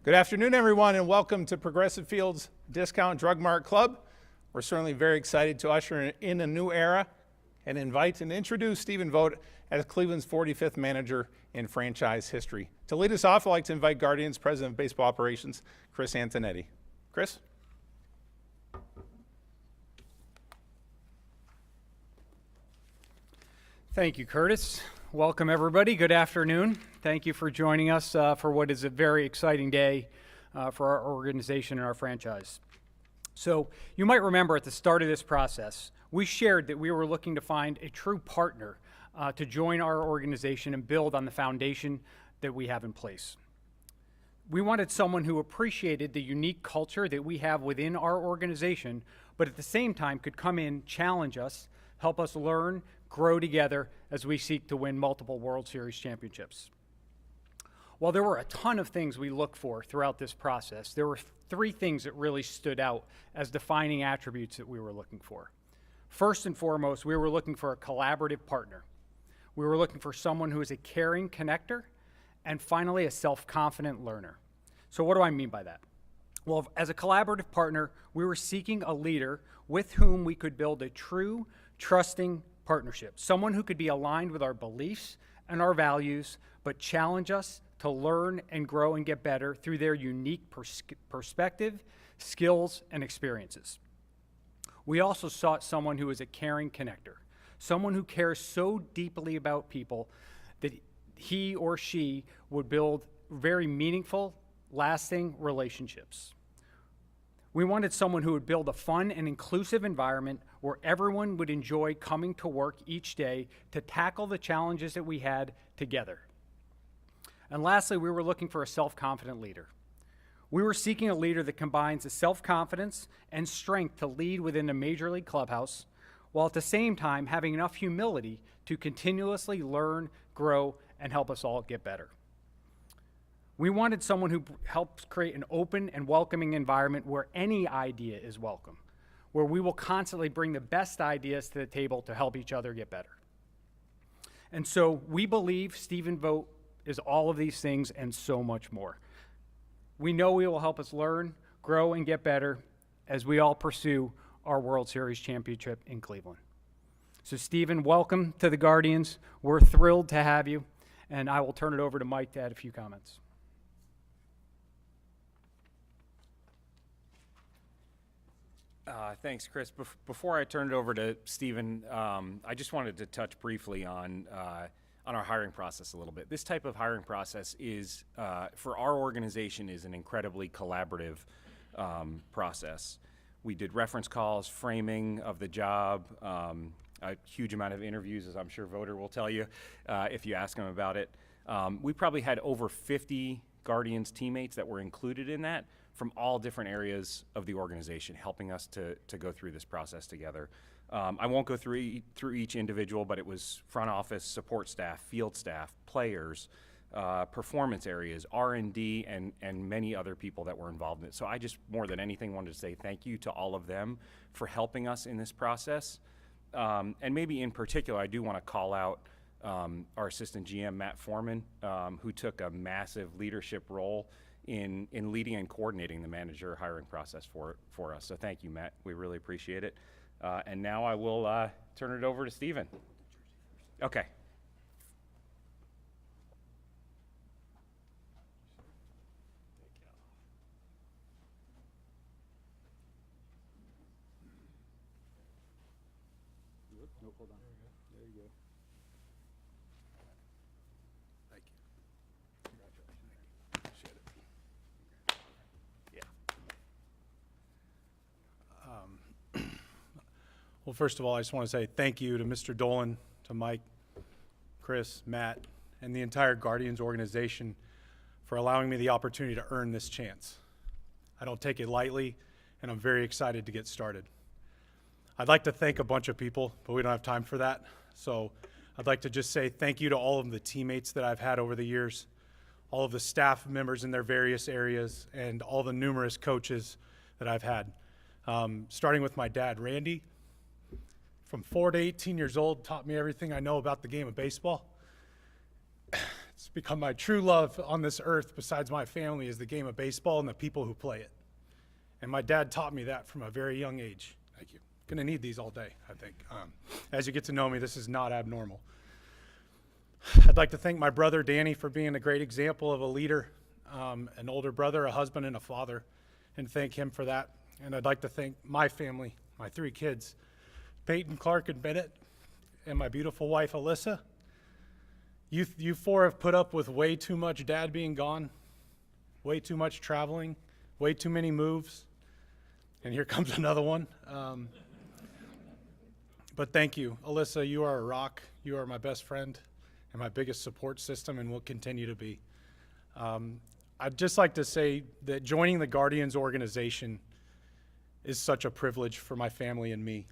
Good afternoon, everyone, and welcome to Progressive Field's Discount Drug Mart Club. We're certainly very excited to usher in a new era and invite and introduce Stephen Vogt as Cleveland's 45th manager in franchise history. To lead us off, I'd like to invite Guardians President of Baseball Operations, Chris Antonetti. Chris? Thank you, Curtis. Welcome, everybody. Good afternoon. Thank you for joining us for what is a very exciting day for our organization and our franchise. So you might remember at the start of this process, we shared that we were looking to find a true partner to join our organization and build on the foundation that we have in place. We wanted someone who appreciated the unique culture that we have within our organization, but at the same time could come in, challenge us, help us learn, grow together as we seek to win multiple World Series championships. While there were a ton of things we looked for throughout this process, there were three things that really stood out as defining attributes that we were looking for. First and foremost, we were looking for a collaborative partner. We were looking for someone who is a caring connector, and finally, a self-confident learner. So what do I mean by that? Well, as a collaborative partner, we were seeking a leader with whom we could build a true, trusting partnership, someone who could be aligned with our beliefs and our values, but challenge us to learn and grow and get better through their unique perspective, skills, and experiences. We also sought someone who is a caring connector, someone who cares so deeply about people that he or she would build very meaningful, lasting relationships. We wanted someone who would build a fun and inclusive environment where everyone would enjoy coming to work each day to tackle the challenges that we had together. And lastly, we were looking for a self-confident leader. We were seeking a leader that combines the self-confidence and strength to lead within a major league clubhouse, while at the same time having enough humility to continuously learn, grow, and help us all get better. We wanted someone who helps create an open and welcoming environment where any idea is welcome, where we will constantly bring the best ideas to the table to help each other get better. And so we believe Stephen Vogt is all of these things and so much more. We know he will help us learn, grow, and get better as we all pursue our World Series championship in Cleveland. So Stephen, welcome to the Guardians. We're thrilled to have you, and I will turn it over to Mike to add a few comments. Thanks, Chris. Before I turn it over to Stephen, I just wanted to touch briefly on our hiring process a little bit. This type of hiring process is, for our organization, is an incredibly collaborative process. We did reference calls, framing of the job, a huge amount of interviews, as I'm sure Voter will tell you if you ask him about it. We probably had over 50 Guardians teammates that were included in that from all different areas of the organization, helping us to go through this process together. I won't go through each individual, but it was front office, support staff, field staff, players, performance areas, R&D, and many other people that were involved in it. So I just, more than anything, wanted to say thank you to all of them for helping us in this process. And maybe in particular, I do want to call out our assistant GM, Matt Foreman, who took a massive leadership role in leading and coordinating the manager hiring process for us. So thank you, Matt. We really appreciate it. And now I will turn it over to Stephen. Okay. Nope, hold on. There you go. Thank you. Congratulations. Appreciate it. Yeah. Well, first of all, I just want to say thank you to Mr. Dolan, to Mike, Chris, Matt, and the entire Guardians organization for allowing me the opportunity to earn this chance. I don't take it lightly, and I'm very excited to get started. I'd like to thank a bunch of people, but we don't have time for that. So I'd like to just say thank you to all of the teammates that I've had over the years, all of the staff members in their various areas, and all the numerous coaches that I've had. Starting with my dad, Randy, from 4 to 18 years old, taught me everything I know about the game of baseball. It's become my true love on this earth besides my family is the game of baseball and the people who play it. And my dad taught me that from a very young age. Thank you. Gonna need these all day, I think. As you get to know me, this is not abnormal. I'd like to thank my brother Danny for being a great example of a leader, an older brother, a husband, and a father, and thank him for that. And I'd like to thank my family, my 3 kids, Peyton, Clark, and Bennett, and my beautiful wife, Alyssa. You 4 have put up with way too much dad being gone, way too much traveling, way too many moves, and here comes another one. But thank you. Alyssa, you are a rock. You are my best friend and my biggest support system and will continue to be. I'd just like to say that joining the Guardians organization is such a privilege for my family and me.